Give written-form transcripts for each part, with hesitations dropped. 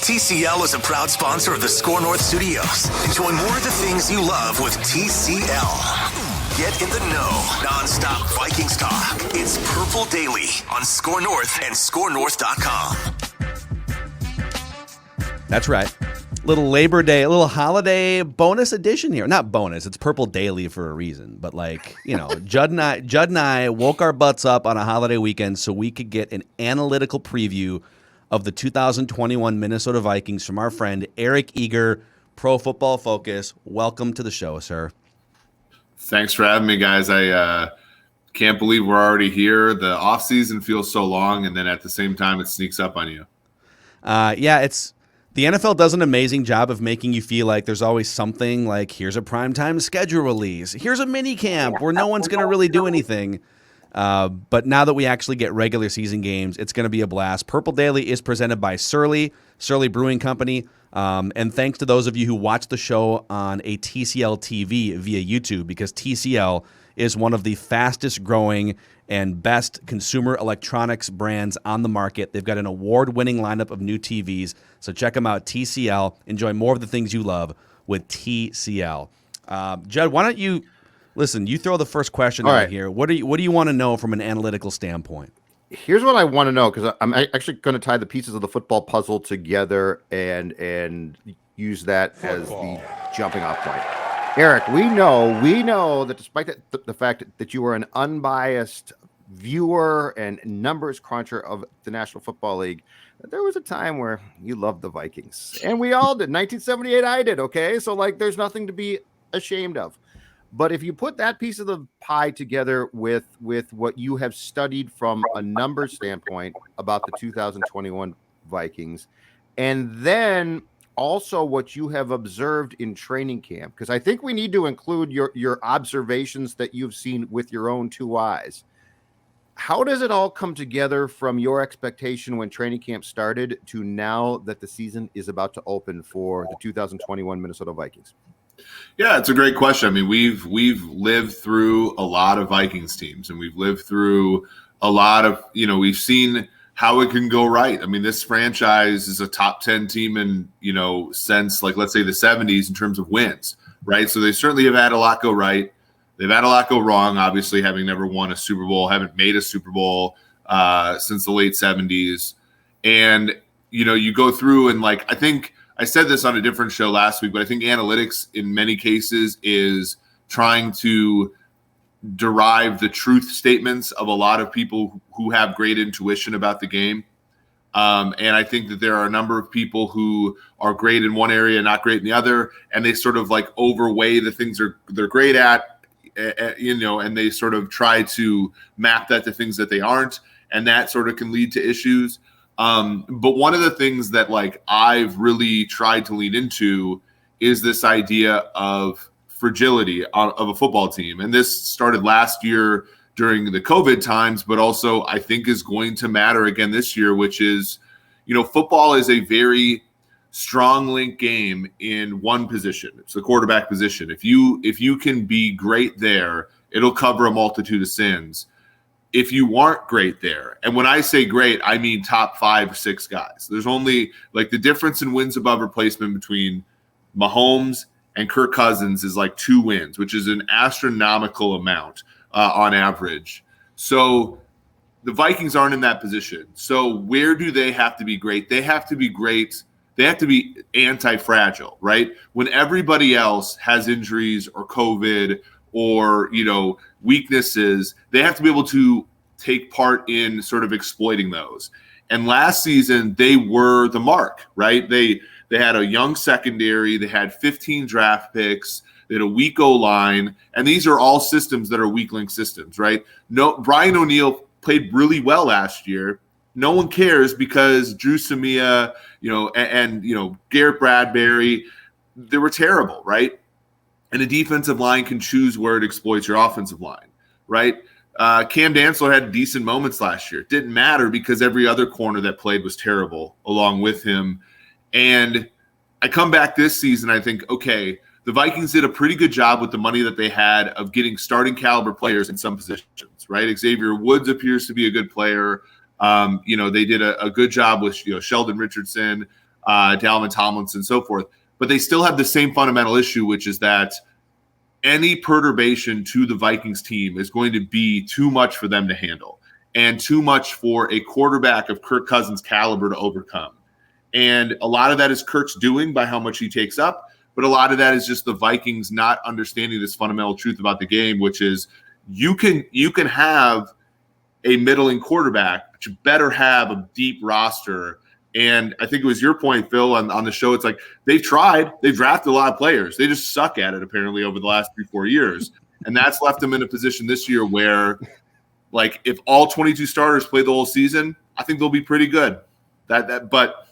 TCL is a proud sponsor of the Score North Studios. Enjoy more of the things you love with TCL. Get in the know. Non-stop Vikings talk. It's Purple Daily on Score North and ScoreNorth.com. That's right. Little Labor Day, a little holiday bonus edition here. Not bonus, it's Purple Daily for a reason. But Judd and I woke our butts up on a holiday weekend so we could get an analytical preview of the 2021 Minnesota Vikings from our friend Eric Eager, Pro Football Focus. Welcome to the show, sir. Thanks for having me, guys. I can't believe we're already here. The offseason feels so long, and then at the same time, it sneaks up on you. The NFL does an amazing job of making you feel like there's always something, like here's a primetime schedule release, here's a mini camp where no one's going to really do anything. But now that we actually get regular season games, it's going to be a blast. Purple Daily is presented by Surly Brewing Company. And thanks to those of you who watch the show on a TCL TV via YouTube, because TCL is one of the fastest growing and best consumer electronics brands on the market. They've got an award-winning lineup of new TVs. So check them out, TCL. Enjoy more of the things you love with TCL. Judd, why don't you... Listen, you throw the first question out here. What do you want to know from an analytical standpoint? Here's what I want to know, because I'm actually going to tie the pieces of the football puzzle together and use that as the jumping off point. Eric, we know that despite the fact that you are an unbiased viewer and numbers cruncher of the National Football League, there was a time where you loved the Vikings, and we all did. 1978, I did. Okay, so there's nothing to be ashamed of. But if you put that piece of the pie together with what you have studied from a number standpoint about the 2021 Vikings, and then also what you have observed in training camp, because I think we need to include your observations that you've seen with your own two eyes. How does it all come together from your expectation when training camp started to now that the season is about to open for the 2021 Minnesota Vikings? Yeah, it's a great question. I mean, we've lived through a lot of Vikings teams, and we've lived through a lot of, we've seen how it can go right. I mean, this franchise is a top 10 team in, since let's say the 70s in terms of wins, right? So they certainly have had a lot go right. They've had a lot go wrong, obviously, having never won a Super Bowl, haven't made a Super Bowl since the late 70s. And, you go through and I think I said this on a different show last week, but I think analytics in many cases is trying to derive the truth statements of a lot of people who have great intuition about the game. And I think that there are a number of people who are great in one area, not great in the other, and they sort of overweigh the things they're great at, and they sort of try to map that to things that they aren't, and that sort of can lead to issues. But one of the things that I've really tried to lean into is this idea of fragility of a football team. And this started last year during the COVID times, but also I think is going to matter again this year, which is, football is a very strong link game in one position. It's the quarterback position. If you can be great there, it'll cover a multitude of sins. If you aren't great there, and when I say great, I mean top 5 or 6 guys. There's only the difference in wins above replacement between Mahomes and Kirk Cousins is 2 wins, which is an astronomical amount on average. So the Vikings aren't in that position. So where do they have to be great? They have to be great. They have to be anti-fragile, right? When everybody else has injuries or COVID or, weaknesses, they have to be able to take part in sort of exploiting those. And last season, they were the mark, right? They had a young secondary. They had 15 draft picks. They had a weak O-line. And these are all systems that are weak link systems, right? No, Brian O'Neill played really well last year. No one cares because Drew Samia, and Garrett Bradbury, they were terrible, right? And a defensive line can choose where it exploits your offensive line, right? Cam Dantzler had decent moments last year. It didn't matter because every other corner that played was terrible along with him. And I come back this season, I think, okay, the Vikings did a pretty good job with the money that they had of getting starting caliber players in some positions, right? Xavier Woods appears to be a good player. They did a good job with Sheldon Richardson. Dalvin Tomlinson, and so forth. But they still have the same fundamental issue, which is that any perturbation to the Vikings team is going to be too much for them to handle and too much for a quarterback of Kirk Cousins' caliber to overcome. And a lot of that is Kirk's doing by how much he takes up, but a lot of that is just the Vikings not understanding this fundamental truth about the game, which is you can have a middling quarterback, but you better have a deep roster. And I think it was your point, Phil, on the show. It's like they've drafted a lot of players. They just suck at it, apparently, over the last 3-4 years. And that's left them in a position this year where, like, if all 22 starters play the whole season, I think they'll be pretty good. But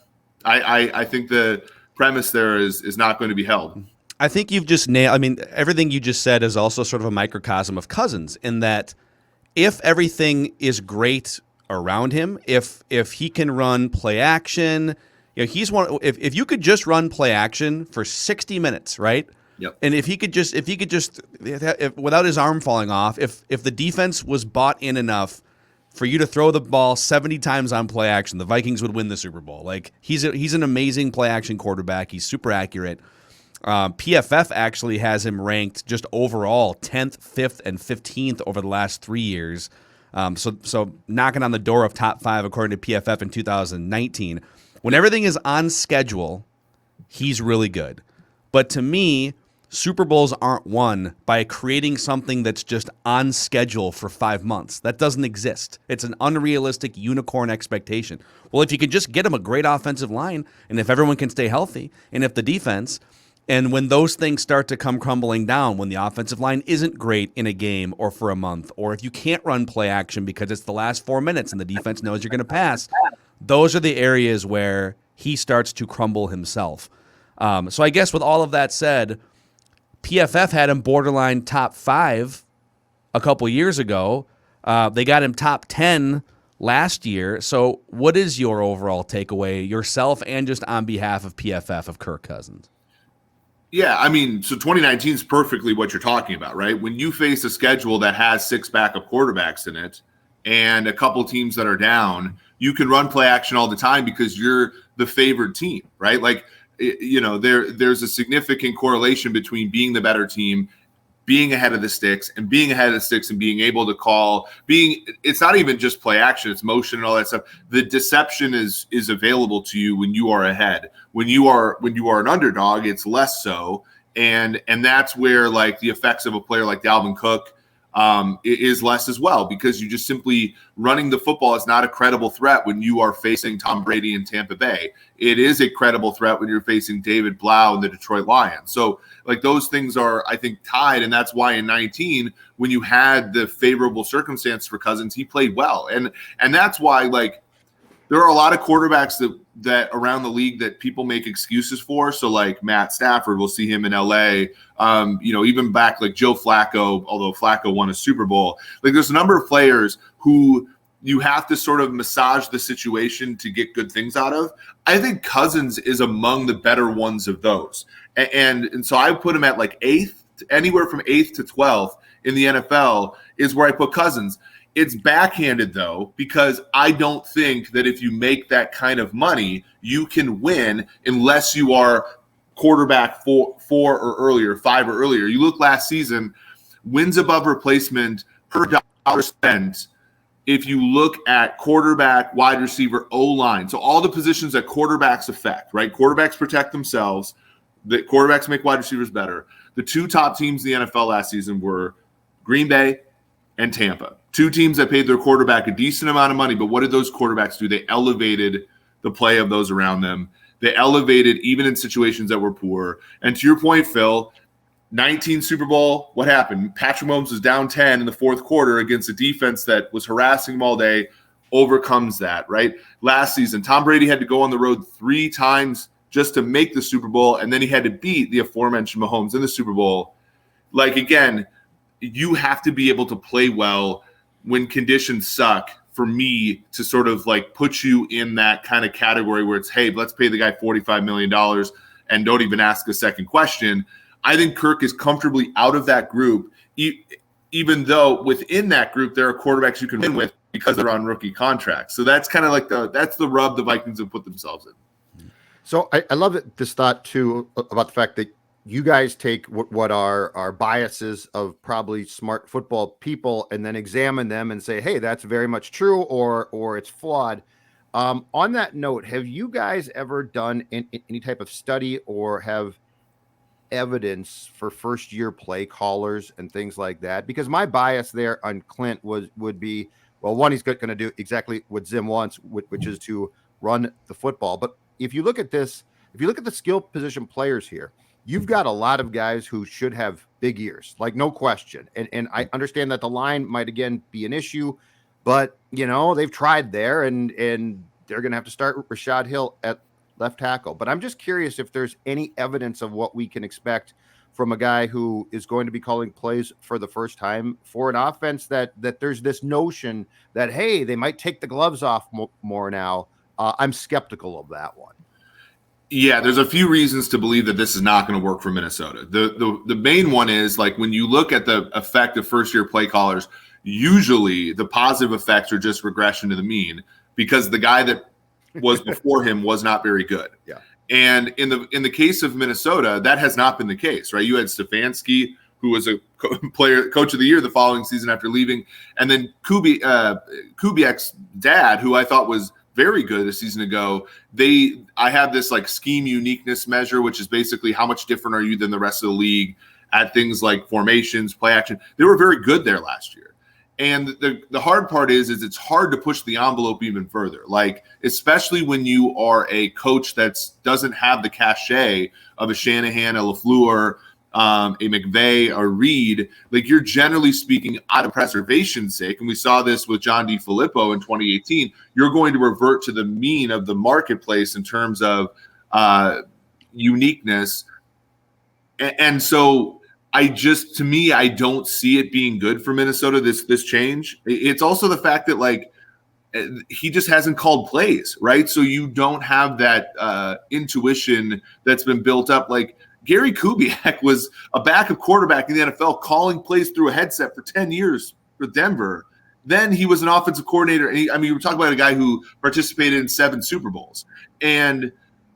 I think the premise there is not going to be held. I think you've just nailed. I mean, everything you just said is also sort of a microcosm of Cousins in that if everything is great around him, if he can run play action, he's one. If you could just run play action for 60 minutes, right? Yep. And if he could just without his arm falling off, if the defense was bought in enough for you to throw the ball 70 times on play action, the Vikings would win the Super Bowl. Like he's an amazing play action quarterback. He's super accurate. PFF actually has him ranked just overall 10th, 5th, and 15th over the last 3 years. So knocking on the door of top 5 according to PFF in 2019. When everything is on schedule, he's really good. But to me, Super Bowls aren't won by creating something that's just on schedule for 5 months. That doesn't exist. It's an unrealistic unicorn expectation. Well, if you can just get him a great offensive line, and if everyone can stay healthy, and if the defense, and when those things start to come crumbling down, when the offensive line isn't great in a game or for a month, or if you can't run play action because it's the last 4 minutes and the defense knows you're going to pass, those are the areas where he starts to crumble himself. So I guess with all of that said, PFF had him borderline top 5 a couple years ago. They got him top 10 last year. So what is your overall takeaway, yourself and just on behalf of PFF, of Kirk Cousins? Yeah, I mean, so 2019 is perfectly what you're talking about, right? When you face a schedule that has 6 backup quarterbacks in it and a couple teams that are down, you can run play action all the time because you're the favored team, right? Like, there's a significant correlation between being the better team, being ahead of the sticks, and being ahead of the sticks and being able to it's not even just play action, it's motion and all that stuff. The deception is available to you when you are ahead. When you are an underdog, it's less so. And that's where like the effects of a player like Dalvin Cook is less as well, because you just simply running the football is not a credible threat when you are facing Tom Brady in Tampa Bay. It is a credible threat when you're facing David Blau and the Detroit Lions. So like those things are, I think, tied. And that's why in 19, when you had the favorable circumstance for Cousins, he played well. And that's why like there are a lot of quarterbacks that around the league that people make excuses for. So like Matt Stafford, we'll see him in LA. Even back like Joe Flacco, although Flacco won a Super Bowl. Like there's a number of players who you have to sort of massage the situation to get good things out of. I think Cousins is among the better ones of those. And so I put him at like 8th, anywhere from 8th to 12th in the NFL is where I put Cousins. It's backhanded, though, because I don't think that if you make that kind of money, you can win unless you are quarterback 4 or earlier, 5 or earlier. You look last season, wins above replacement per dollar spent. If you look at quarterback, wide receiver, O-line, so all the positions that quarterbacks affect, right? Quarterbacks protect themselves. The quarterbacks make wide receivers better. The 2 top teams in the NFL last season were Green Bay and Tampa. 2 teams that paid their quarterback a decent amount of money, but what did those quarterbacks do? They elevated the play of those around them. They elevated even in situations that were poor. And to your point, Phil, 19 Super Bowl, what happened? Patrick Mahomes was down 10 in the 4th quarter against a defense that was harassing him all day, overcomes that, right? Last season, Tom Brady had to go on the road 3 times just to make the Super Bowl, and then he had to beat the aforementioned Mahomes in the Super Bowl. Like, again, you have to be able to play well when conditions suck for me to sort of like put you in that kind of category where it's, hey, let's pay the guy $45 million and don't even ask a second question. I think Kirk is comfortably out of that group, even though within that group there are quarterbacks you can win with because they're on rookie contracts. So that's kind of like that's the rub the Vikings have put themselves in. So I love this thought too about the fact that you guys take what are biases of probably smart football people and then examine them and say, hey, that's very much true, or it's flawed. On that note, have you guys ever done any type of study or have evidence for first year play callers and things like that? Because my bias there on Clint would be, well, one, he's going to do exactly what Zim wants, which is to run the football. But if you look at this, if you look at the skill position players here, you've got a lot of guys who should have big years, like no question. And I understand that the line might again be an issue, but they've tried there and they're going to have to start Rashad Hill at left tackle. But I'm just curious if there's any evidence of what we can expect from a guy who is going to be calling plays for the first time for an offense that there's this notion that, hey, they might take the gloves off more now. I'm skeptical of that one. Yeah, there's a few reasons to believe that this is not going to work for Minnesota. The main one is, like, when you look at the effect of first-year play callers, usually the positive effects are just regression to the mean because the guy that was before him was not very good. Yeah. And in the case of Minnesota, that has not been the case, right? You had Stefanski, who was a coach of the year the following season after leaving, and then Kubiak's dad, who I thought was very good a season ago. I have this like scheme uniqueness measure, which is basically how much different are you than the rest of the league at things like formations, play action. They were very good there last year. And the hard part is it's hard to push the envelope even further. Like, especially when you are a coach that doesn't have the cachet of a Shanahan, a LaFleur, a McVay, a Reed. Like, you're generally speaking, out of preservation's sake, and we saw this with John DeFilippo in 2018, you're going to revert to the mean of the marketplace in terms of uniqueness. And so I don't see it being good for Minnesota, this change. It's also the fact that, like, he just hasn't called plays, right? So you don't have that intuition that's been built up. Like, Gary Kubiak was a backup quarterback in the NFL calling plays through a headset for 10 years for Denver. Then he was an offensive coordinator. And we're talking about a guy who participated in 7 Super Bowls. And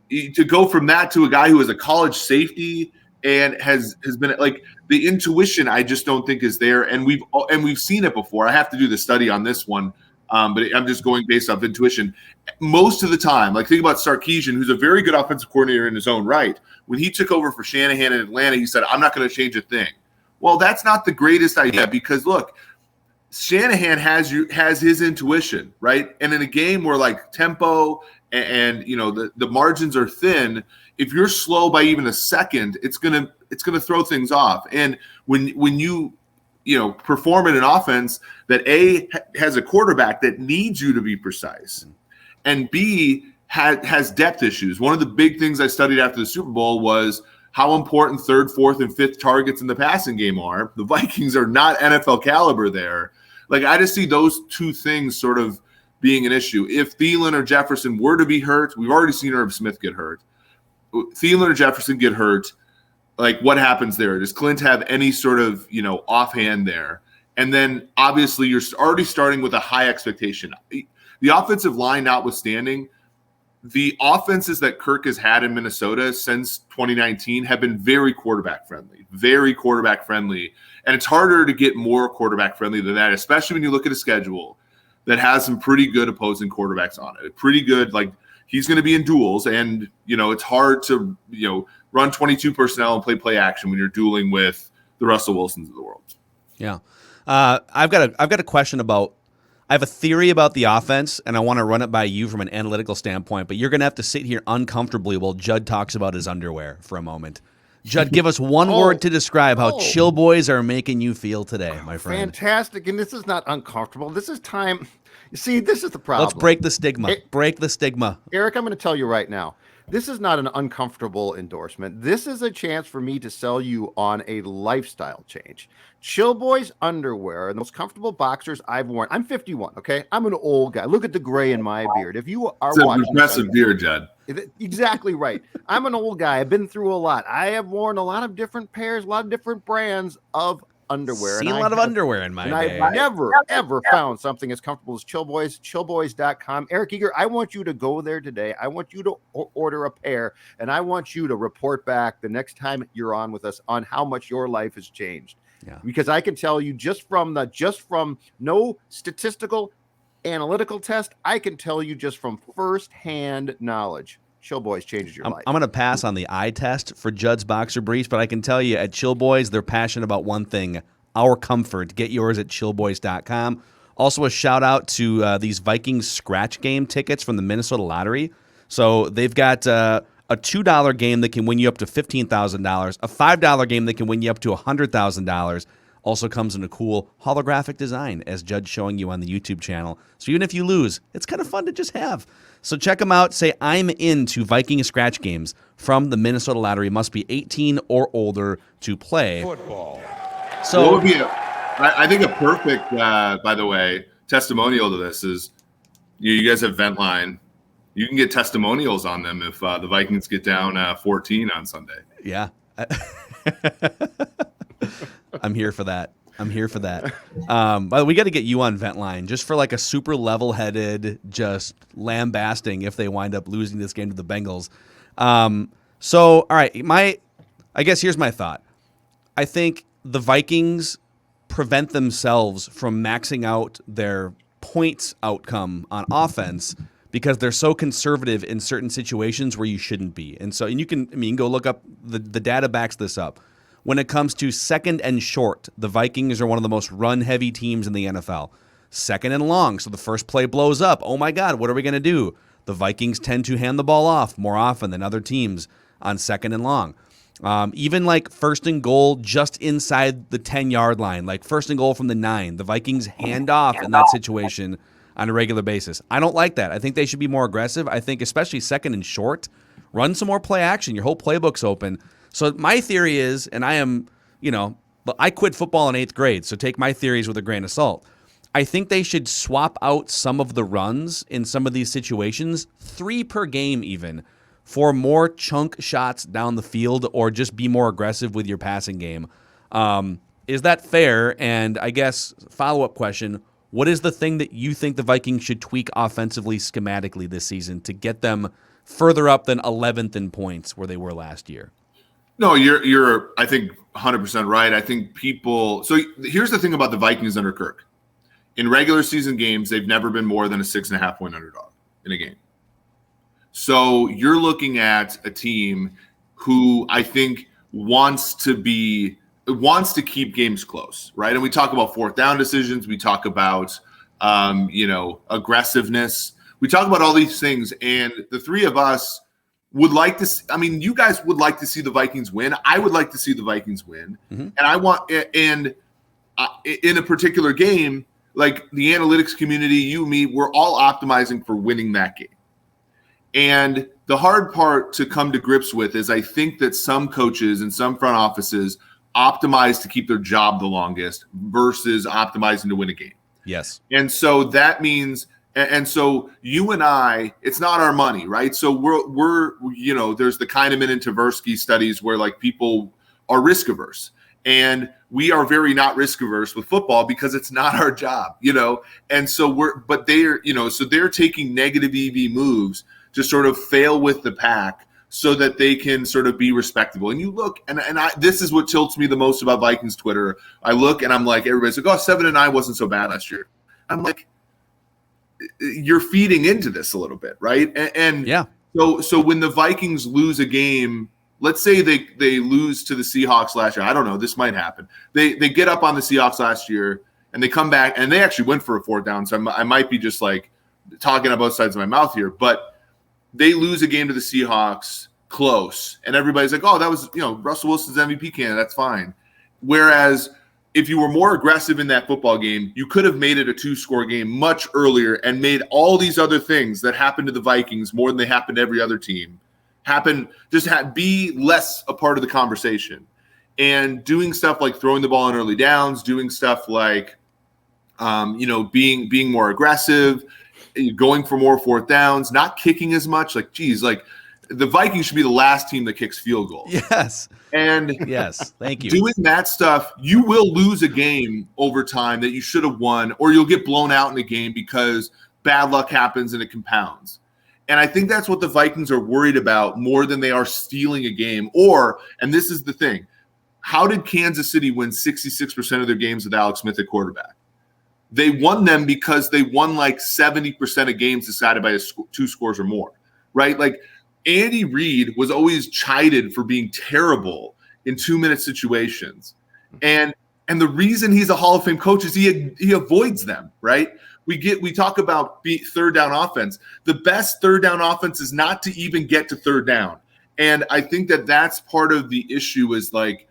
to go from that to a guy who is a college safety and has been, like, the intuition I just don't think is there. And we've seen it before. I have to do the study on this one. But I'm just going based off intuition. Most of the time, like, think about Sarkisian, who's a very good offensive coordinator in his own right. When he took over for Shanahan in Atlanta, he said, I'm not going to change a thing. Well, that's not the greatest idea because, look, Shanahan has his intuition, right? And in a game where, like, tempo and the margins are thin, if you're slow by even a second, it's gonna throw things off. And when you perform in an offense that A, has a quarterback that needs you to be precise, and B, has depth issues. One of the big things I studied after the Super Bowl was how important 3rd, 4th, and 5th targets in the passing game are. The Vikings are not NFL caliber there. Like, I just see those two things sort of being an issue. If Thielen or Jefferson were to be hurt, we've already seen Irv Smith get hurt. Thielen or Jefferson get hurt, like, what happens there? Does Clint have any sort of, offhand there? And then obviously you're already starting with a high expectation. The offensive line notwithstanding, the offenses that Kirk has had in Minnesota since 2019 have been very quarterback friendly. And it's harder to get more quarterback friendly than that, especially when you look at a schedule that has some pretty good opposing quarterbacks on it. Pretty good, like, he's going to be in duels, and it's hard to run 22 personnel and play action when you're dueling with the Russell Wilsons of the world. Yeah, I've got a question about. I have a theory about the offense, and I want to run it by you from an analytical standpoint. But you're going to have to sit here uncomfortably while Judd talks about his underwear for a moment. Judd, give us one word to describe how Chill Boys are making you feel today, my friend. Fantastic, and this is not uncomfortable. This is time. You see, this is the problem. Let's break the stigma. Break the stigma. Eric, I'm going to tell you right now. This is not an uncomfortable endorsement. This is a chance for me to sell you on a lifestyle change. Chill Boys underwear are the most comfortable boxers I've worn. I'm 51, okay? I'm an old guy. Look at the gray in my beard. If you are watching, it's a impressive beard, Judd. Exactly right. I'm an old guy. I've been through a lot. I have worn a lot of different pairs, a lot of different brands of underwear. Seen a lot of underwear in my day. I've never, ever found something as comfortable as Chill Boys, chillboys.com. Eric Eager, I want you to go there today. I want you to order a pair, and I want you to report back the next time you're on with us on how much your life has changed. Yeah. Because I can tell you just from no statistical analytical test, I can tell you just from firsthand knowledge. Chill Boys changes your life. I'm going to pass on the eye test for Judd's boxer briefs, but I can tell you at Chill Boys, they're passionate about one thing, our comfort. Get yours at chillboys.com. Also, a shout out to these Vikings scratch game tickets from the Minnesota Lottery. So they've got a $2 game that can win you up to $15,000, a $5 game that can win you up to $100,000. Also comes in a cool holographic design, as Judd's showing you on the YouTube channel. So even if you lose, it's kind of fun to just have. So check them out. Say, I'm into Viking scratch games from the Minnesota Lottery. Must be 18 or older to play. Football. So what would be I think a perfect, by the way, testimonial to this is you guys have Ventline. You can get testimonials on them if the Vikings get down 14 on Sunday. Yeah. I'm here for that. But we got to get you on Ventline just for like a super level-headed, just lambasting if they wind up losing this game to the Bengals. So, all right, I guess here's my thought. I think the Vikings prevent themselves from maxing out their points outcome on offense because they're so conservative in certain situations where you shouldn't be. And you can go look up, the data backs this up. When it comes to second and short, the Vikings are one of the most run-heavy teams in the NFL. Second and long, so the first play blows up. Oh my God, what are we going to do? The Vikings tend to hand the ball off more often than other teams on second and long. Even like first and goal just inside the 10-yard line, like first and goal from the 9, the Vikings hand off in that situation on a regular basis. I don't like that. I think they should be more aggressive. I think especially second and short, run some more play action. Your whole playbook's open. So my theory is, and I quit football in 8th grade, so take my theories with a grain of salt. I think they should swap out some of the runs in some of these situations, 3 per game even, for more chunk shots down the field or just be more aggressive with your passing game. Is that fair? And I guess follow-up question, what is the thing that you think the Vikings should tweak offensively, schematically this season to get them further up than 11th in points where they were last year? No, you're I think 100% right. I think people. So here's the thing about the Vikings under Kirk. In regular season games, they've never been more than a 6.5 point underdog in a game. So you're looking at a team who I think wants to keep games close, right? And we talk about fourth down decisions. We talk about aggressiveness. We talk about all these things, and the three of us would like to you guys would like to see the Vikings win. I would like to see the Vikings win. Mm-hmm. And in a particular game, like the analytics community, you, me, we're all optimizing for winning that game. And the hard part to come to grips with is I think that some coaches and some front offices optimize to keep their job the longest versus optimizing to win a game. Yes. And so that means and so you and I, it's not our money, right? So we're there's the Kahneman and Tversky studies where like people are risk averse, and we are very not risk averse with football because it's not our job, And so they're taking negative EV moves to sort of fail with the pack so that they can sort of be respectable. And you look, and this is what tilts me the most about Vikings Twitter. I look and I'm like, everybody's like, 7-9 wasn't so bad last year. I'm like, you're feeding into this a little bit, right? And yeah. So when the Vikings lose a game, let's say they lose to the Seahawks last year. I don't know. This might happen. They get up on the Seahawks last year and they come back and they actually went for a 4th down. So I might be just like talking on both sides of my mouth here, but they lose a game to the Seahawks close. And everybody's like, that was, Russell Wilson's MVP candidate. That's fine. Whereas if you were more aggressive in that football game, you could have made it a 2-score game much earlier and made all these other things that happened to the Vikings more than they happened to every other team happen. Be less a part of the conversation, and doing stuff like throwing the ball on early downs, doing stuff like, being more aggressive, going for more 4th downs, not kicking as much. Like, geez, like the Vikings should be the last team that kicks field goals. Yes. And yes, thank you. Doing that stuff, you will lose a game over time that you should have won, or you'll get blown out in a game because bad luck happens and it compounds. And I think that's what the Vikings are worried about more than they are stealing a game. And this is the thing, how did Kansas City win 66% of their games with Alex Smith at quarterback? They won them because they won like 70% of games decided by 2 scores or more, right? Like Andy Reid was always chided for being terrible in 2-minute situations. And the reason he's a Hall of Fame coach is he avoids them, right? We talk about third down offense. The best third down offense is not to even get to third down. And I think that's part of the issue is like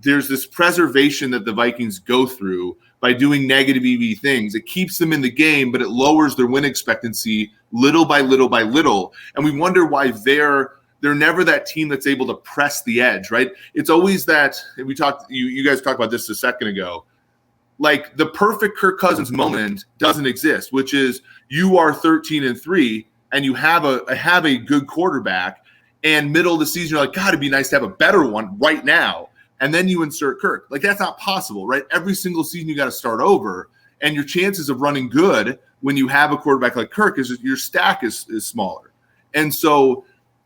there's this preservation that the Vikings go through by doing negative EV things. It keeps them in the game, but it lowers their win expectancy little by little by little. And we wonder why they're never that team that's able to press the edge, right? It's always that, and you guys talked about this a second ago, like the perfect Kirk Cousins moment doesn't exist, which is you are 13-3 and you have a good quarterback, and middle of the season you're like, God, it'd be nice to have a better one right now. And then you insert Kirk. Like that's not possible, right? Every single season you got to start over, and your chances of running good when you have a quarterback like Kirk is your stack is smaller. And so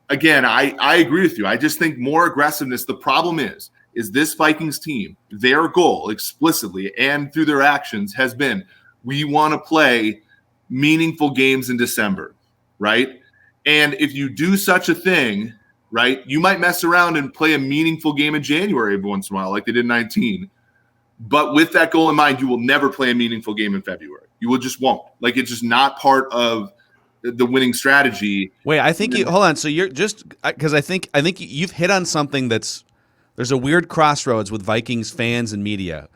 again, I agree with you. I just think more aggressiveness. The problem is this Vikings team, their goal explicitly and through their actions has been, we want to play meaningful games in December, right? And if you do such a thing, right, you might mess around and play a meaningful game in January every once in a while, like they did in 19. But with that goal in mind, you will never play a meaningful game in February. You will just won't. Like it's just not part of the winning strategy. Wait, I think hold on. So you're just because I think you've hit on something there's a weird crossroads with Vikings fans and media.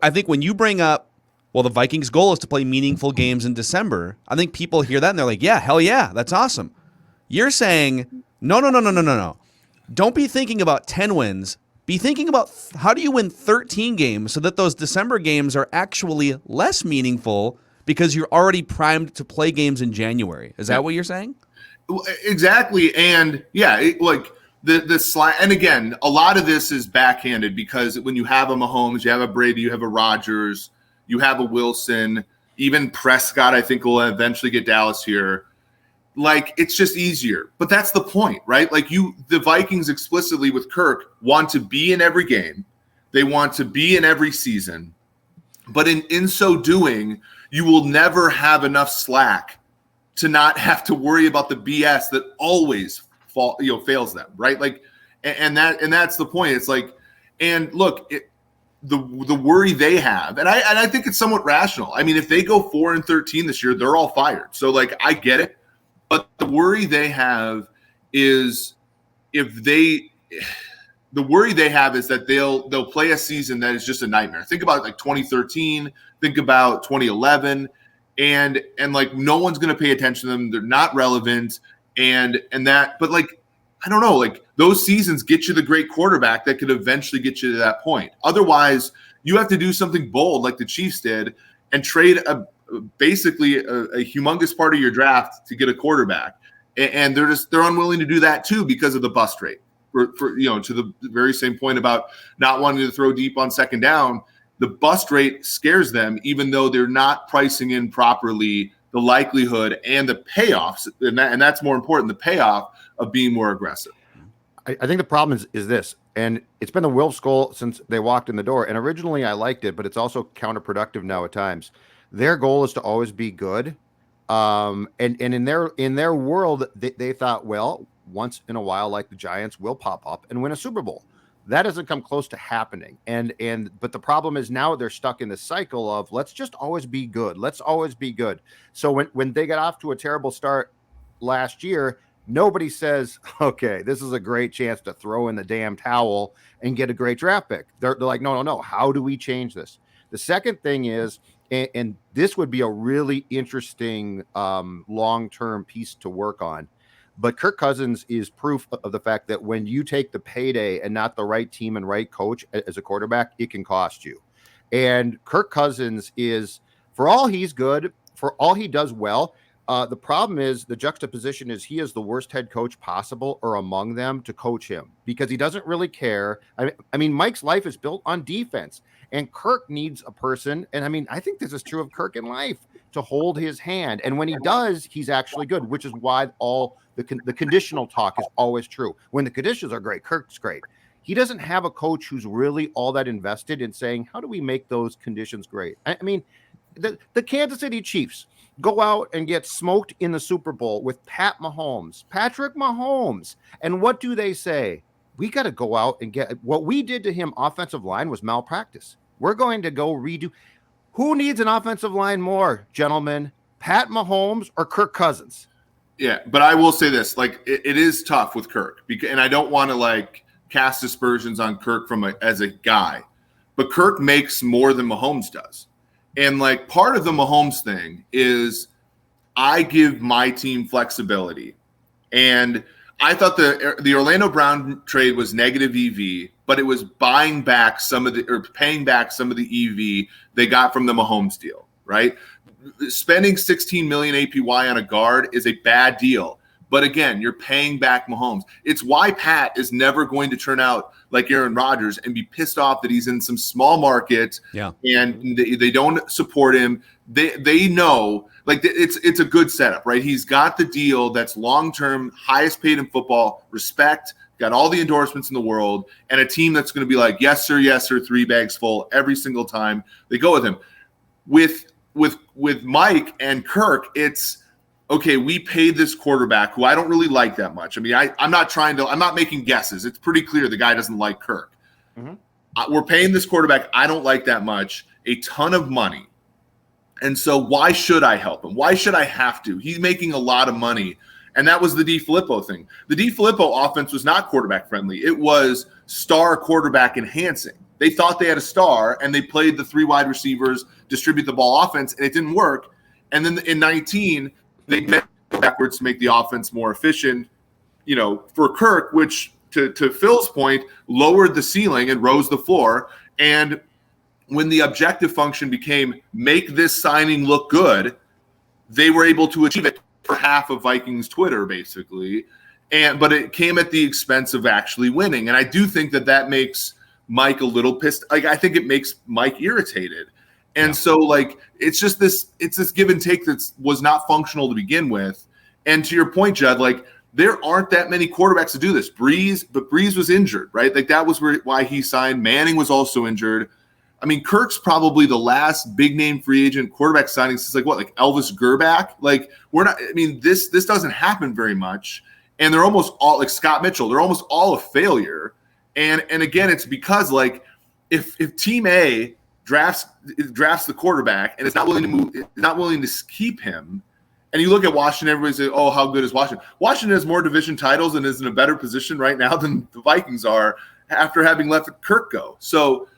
I think when you bring up, well, the Vikings' goal is to play meaningful games in December, I think people hear that and they're like, yeah, hell yeah, that's awesome. You're saying, no. Don't be thinking about 10 wins. Be thinking about how do you win 13 games so that those December games are actually less meaningful because you're already primed to play games in January. Is that what you're saying? Exactly. And yeah, the slide. And again, a lot of this is backhanded because when you have a Mahomes, you have a Brady, you have a Rodgers, you have a Wilson, even Prescott, I think will eventually get Dallas here. Like it's just easier, but that's the point, right? Like the Vikings explicitly with Kirk want to be in every game. They want to be in every season, but in so doing, you will never have enough slack to not have to worry about the BS that always fails them, right? Like, and that's the point. It's like, and look, the worry they have, and I think it's somewhat rational. I mean, if they go 4-13 this year, they're all fired. So like, I get it. But the worry they have is the worry they have is that they'll play a season that is just a nightmare. Think about like 2013, think about 2011, and like no one's going to pay attention to them. They're not relevant, and that. But like I don't know, like those seasons get you the great quarterback that could eventually get you to that point. Otherwise, you have to do something bold like the Chiefs did and trade basically a humongous part of your draft to get a quarterback, and they're unwilling to do that too because of the bust rate. For to the very same point about not wanting to throw deep on second down, the bust rate scares them, even though they're not pricing in properly the likelihood and the payoffs, and that's more important, the payoff of being more aggressive. I think the problem is this, and it's been the Wolves' goal since they walked in the door. And originally I liked it, but it's also counterproductive now at times. Their goal is to always be good. And in their world, they thought, well, once in a while, like the Giants will pop up and win a Super Bowl. That doesn't come close to happening. But the problem is now they're stuck in the cycle of let's just always be good. Let's always be good. So when they got off to a terrible start last year, nobody says, okay, this is a great chance to throw in the damn towel and get a great draft pick. They're like, no. How do we change this? The second thing is, and this would be a really interesting long-term piece to work on, but Kirk Cousins is proof of the fact that when you take the payday and not the right team and right coach as a quarterback, it can cost you. And Kirk Cousins is, for all he's good, for all he does well, The problem is the juxtaposition is he is the worst head coach possible or among them to coach him because he doesn't really care. I mean, Mike's life is built on defense, and Kirk needs a person. And I mean, I think this is true of Kirk in life, to hold his hand. And when he does, he's actually good, which is why all the conditional talk is always true. When the conditions are great, Kirk's great. He doesn't have a coach who's really all that invested in saying, how do we make those conditions great? I mean, the Kansas City Chiefs go out and get smoked in the Super Bowl with Patrick Mahomes. And what do they say? We got to go out and get what we did to him. Offensive line was malpractice. We're going to go redo. Who needs an offensive line more, gentlemen? Pat Mahomes or Kirk Cousins? Yeah, but I will say this, like it is tough with Kirk and I don't want to like cast aspersions on Kirk as a guy, but Kirk makes more than Mahomes does. And like part of the Mahomes thing is I give my team flexibility. And I thought the Orlando Brown trade was negative EV, but it was paying back some of the EV they got from the Mahomes deal, right? Spending $16 million APY on a guard is a bad deal. But again, you're paying back Mahomes. It's why Pat is never going to turn out like Aaron Rodgers and be pissed off that he's in some small market and they don't support him. They know like it's a good setup, right? He's got the deal that's long-term, highest paid in football, respect, got all the endorsements in the world, and a team that's going to be like, yes, sir, 3 bags full every single time they go with him. With Mike and Kirk, it's, okay, we paid this quarterback who I don't really like that much. I mean, I'm not making guesses. It's pretty clear the guy doesn't like Kirk. Mm-hmm. We're paying this quarterback I don't like that much a ton of money. And so why should I help him? Why should I have to? He's making a lot of money. And that was the DeFilippo thing. The DeFilippo offense was not quarterback friendly. It was star quarterback enhancing. They thought they had a star and they played the 3 wide receivers, distribute the ball offense, and it didn't work. And then in 19, they went backwards to make the offense more efficient, for Kirk, which to Phil's point, lowered the ceiling and rose the floor. And when the objective function became make this signing look good, they were able to achieve it for half of Vikings Twitter, basically. But it came at the expense of actually winning. And I do think that makes Mike a little pissed. Like, I think it makes Mike irritated. And so, like, it's this give and take that was not functional to begin with. And to your point, Judd, like, there aren't that many quarterbacks to do this. Breeze was injured, right? Like, that was why he signed. Manning was also injured. I mean, Kirk's probably the last big name free agent quarterback signing since like Elvis Gerback. Like, this doesn't happen very much. And they're almost all like Scott Mitchell. They're almost all a failure. And again, it's because like if Team A drafts the quarterback and is not willing to keep him, and you look at Washington, everybody says, "Oh, how good is Washington?" Washington has more division titles and is in a better position right now than the Vikings are after having let Kirk go. So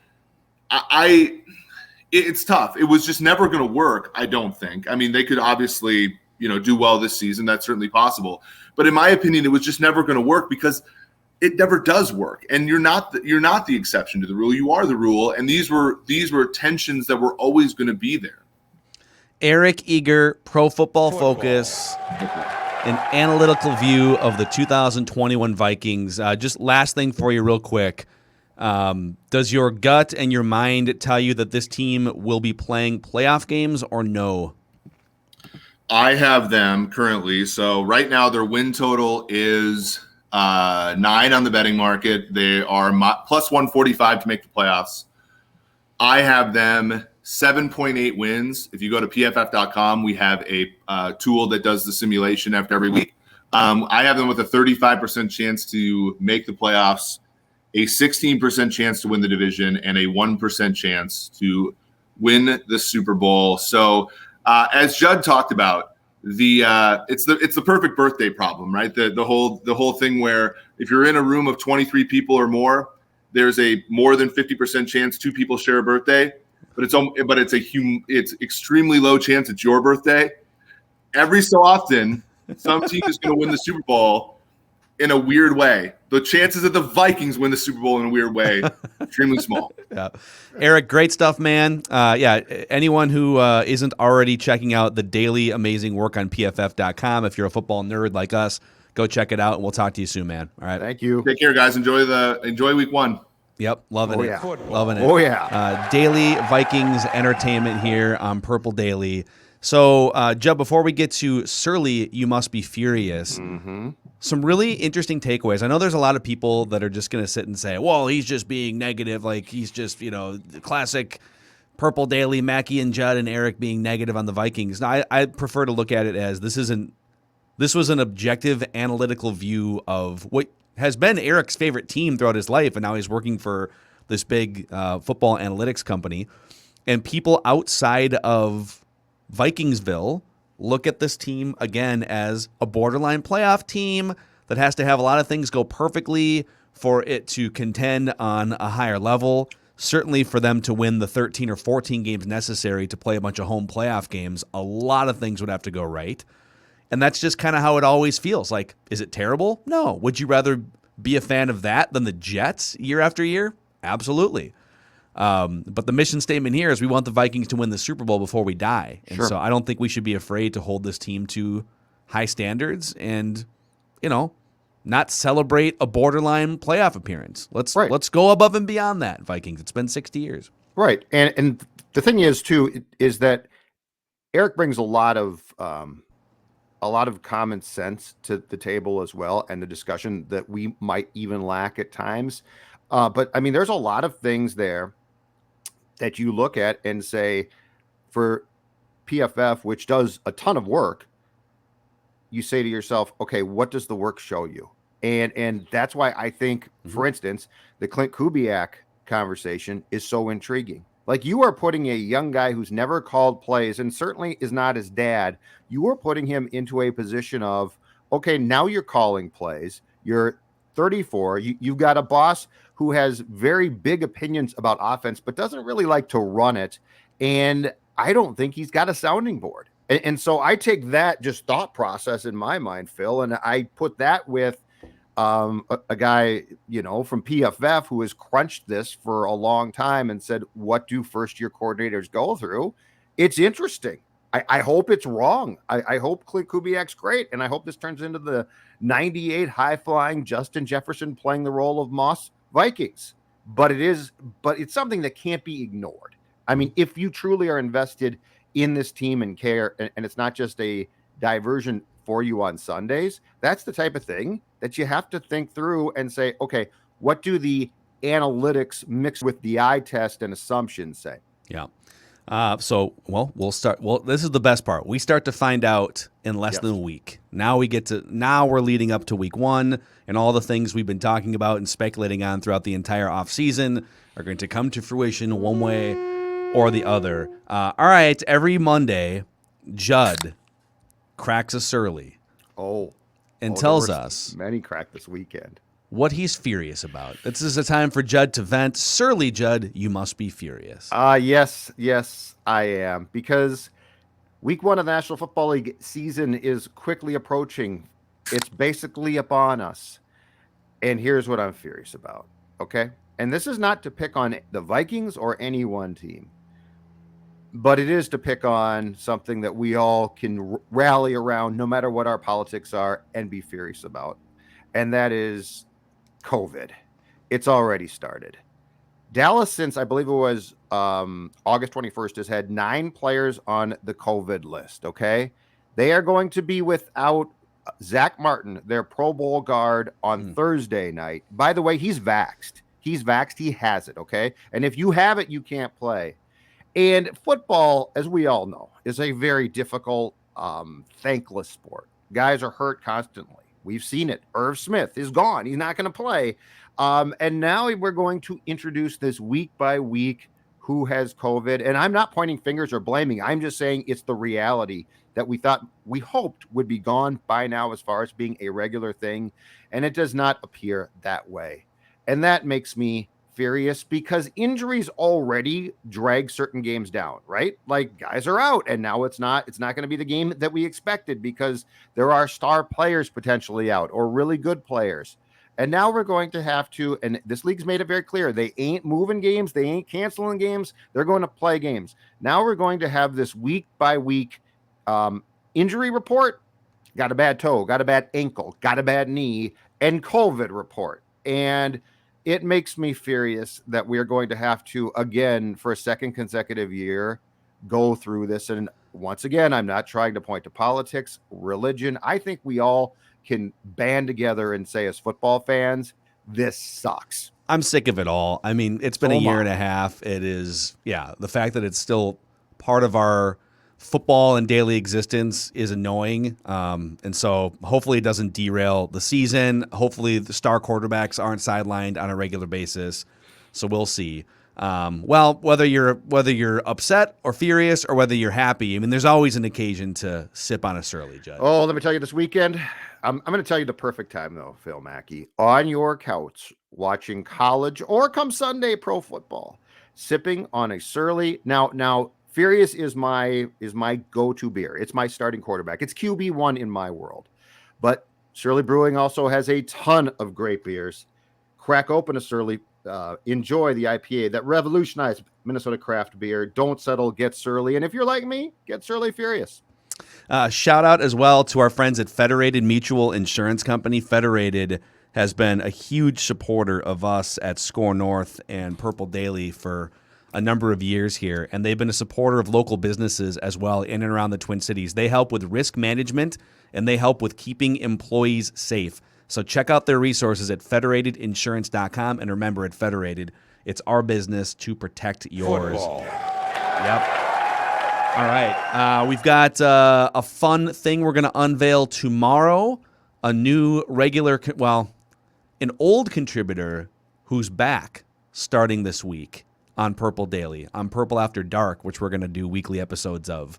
it's tough. It was just never going to work, I don't think. I mean, they could obviously, do well this season. That's certainly possible. But in my opinion, it was just never going to work because it never does work. And you're not the exception to the rule. You are the rule. And these were tensions that were always going to be there. Eric Eager, Pro Football Focus, an analytical view of the 2021 Vikings. Just last thing for you real quick. Does your gut and your mind tell you that this team will be playing playoff games or no? I have them currently. So right now their win total is 9 on the betting market. They are plus 145 to make the playoffs. I have them 7.8 wins. If you go to pff.com, we have a tool that does the simulation after every week. I have them with a 35% chance to make the playoffs, a 16% chance to win the division, and a 1% chance to win the Super Bowl. So as Judd talked about, it's the perfect birthday problem, right? The whole thing where if you're in a room of 23 people or more, there's a more than 50% chance 2 people share a birthday, but it's extremely low chance it's your birthday. Every so often, some team is going to win the Super Bowl in a weird way. the chances that the Vikings win the Super Bowl in a weird way, extremely small. Yeah. Eric, great stuff, man. Anyone who isn't already checking out the daily amazing work on PFF.com, if you're a football nerd like us, go check it out, and we'll talk to you soon, man. All right. Thank you. Take care, guys. Enjoy week 1. Yep, loving it. Yeah. Loving it. Oh, yeah. Daily Vikings entertainment here on Purple Daily. So, Judd, before we get to Surly, You Must Be Furious, some really interesting takeaways. I know there's a lot of people that are just going to sit and say, well, he's just being negative. Like, he's just, the classic Purple Daily, Mackey and Judd and Eric being negative on the Vikings. Now, I prefer to look at it as this was an objective, analytical view of what has been Eric's favorite team throughout his life, and now he's working for this big football analytics company. And people outside of Vikingsville look at this team, again, as a borderline playoff team that has to have a lot of things go perfectly for it to contend on a higher level. Certainly for them to win the 13 or 14 games necessary to play a bunch of home playoff games, a lot of things would have to go right. And that's just kind of how it always feels. Like, is it terrible? No. Would you rather be a fan of that than the Jets year after year? Absolutely. But the mission statement here is we want the Vikings to win the Super Bowl before we die. And so I don't think we should be afraid to hold this team to high standards and, not celebrate a borderline playoff appearance. Let's go above and beyond that, Vikings. It's been 60 years. Right. And the thing is, too, is that Eric brings a lot of common sense to the table as well, and the discussion that we might even lack at times. But I mean, there's a lot of things there that you look at and say, for PFF, which does a ton of work, you say to yourself, okay, what does the work show you? And that's why I think, for instance, the Clint Kubiak conversation is so intriguing. Like, you are putting a young guy who's never called plays and certainly is not his dad. You are putting him into a position of, okay, now you're calling plays. You're 34. You've got a boss who has very big opinions about offense, but doesn't really like to run it. And I don't think he's got a sounding board. And so I take that just thought process in my mind, Phil, and I put that with a guy, from PFF who has crunched this for a long time and said, what do first-year coordinators go through? It's interesting. I hope it's wrong. I hope Clint Kubiak's great, and I hope this turns into the 98 high-flying Justin Jefferson playing the role of Moss Vikings. But it's something that can't be ignored. I mean, if you truly are invested in this team and care, and it's not just a diversion for you on Sundays, that's the type of thing that you have to think through and say, okay, what do the analytics mixed with the eye test and assumptions say? Yeah. We'll start. Well, this is the best part. We start to find out in less than a week. Now we're leading up to week 1, and all the things we've been talking about and speculating on throughout the entire offseason are going to come to fruition one way or the other. All right. Every Monday, Judd cracks a surly. And tells us many cracked this weekend what he's furious about. This is a time for Judd to vent. Surly Judd, you must be furious. Yes, I am, because week 1 of the National Football League season is quickly approaching. It's basically upon us. And here's what I'm furious about. Okay. And this is not to pick on the Vikings or any one team, but it is to pick on something that we all can rally around, no matter what our politics are, and be furious about. And that is COVID. It's already started. Dallas, since I believe it was August 21st, has had 9 players on the COVID list. Okay. They are going to be without Zach Martin, their Pro Bowl guard, on Thursday night. By the way, he's vaxxed. He has it. Okay. And if you have it, you can't play. And football, as we all know, is a very difficult, thankless sport. Guys are hurt constantly. We've seen it. Irv Smith is gone. He's not going to play. And now we're going to introduce this week by week who has COVID. And I'm not pointing fingers or blaming. I'm just saying it's the reality that we hoped would be gone by now as far as being a regular thing. And it does not appear that way. And that makes me furious, because injuries already drag certain games down, right? Like, guys are out, and now it's not going to be the game that we expected because there are star players potentially out, or really good players. And now we're going to have to, and this league's made it very clear, they ain't moving games, they ain't canceling games, they're going to play games. Now we're going to have this week by week injury report. Got a bad toe, got a bad ankle, got a bad knee, and COVID report. And it makes me furious that we are going to have to, again, for a second consecutive year, go through this. And once again, I'm not trying to point to politics, religion. I think we all can band together and say, as football fans, this sucks. I'm sick of it all. I mean, it's been a year and a half. It is, the fact that it's still part of our football and daily existence is annoying. And so hopefully it doesn't derail the season. Hopefully the star quarterbacks aren't sidelined on a regular basis. So we'll see. Well, whether you're upset or furious or whether you're happy, I mean, there's always an occasion to sip on a Surly, Judd. Oh, let me tell you, this weekend, I'm going to tell you the perfect time, though, Phil Mackey, on your couch, watching college or come Sunday pro football, sipping on a Surly. Now, Furious is my go-to beer. It's my starting quarterback. It's QB1 in my world. But Surly Brewing also has a ton of great beers. Crack open a Surly. Enjoy the IPA that revolutionized Minnesota craft beer. Don't settle, get Surly. And if you're like me, get Surly Furious. Shout out as well to our friends at Federated Mutual Insurance Company. Federated has been a huge supporter of us at Score North and Purple Daily for a number of years here, and they've been a supporter of local businesses as well in and around the Twin Cities. They help with risk management, and they help with keeping employees safe. So check out their resources at federatedinsurance.com, and remember, at Federated, it's our business to protect yours. Football. Yep. All right. We've got a fun thing we're going to unveil tomorrow. A new regular, an old contributor who's back starting this week on Purple Daily, on Purple After Dark, which we're going to do weekly episodes of.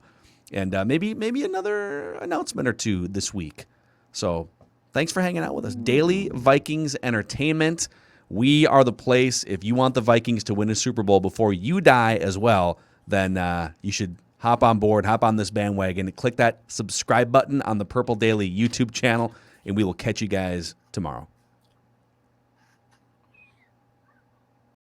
And maybe another announcement or two this week. So thanks for hanging out with us. Daily Vikings Entertainment. We are the place. If you want the Vikings to win a Super Bowl before you die as well, then you should hop on board, hop on this bandwagon, and click that subscribe button on the Purple Daily YouTube channel, and we will catch you guys tomorrow.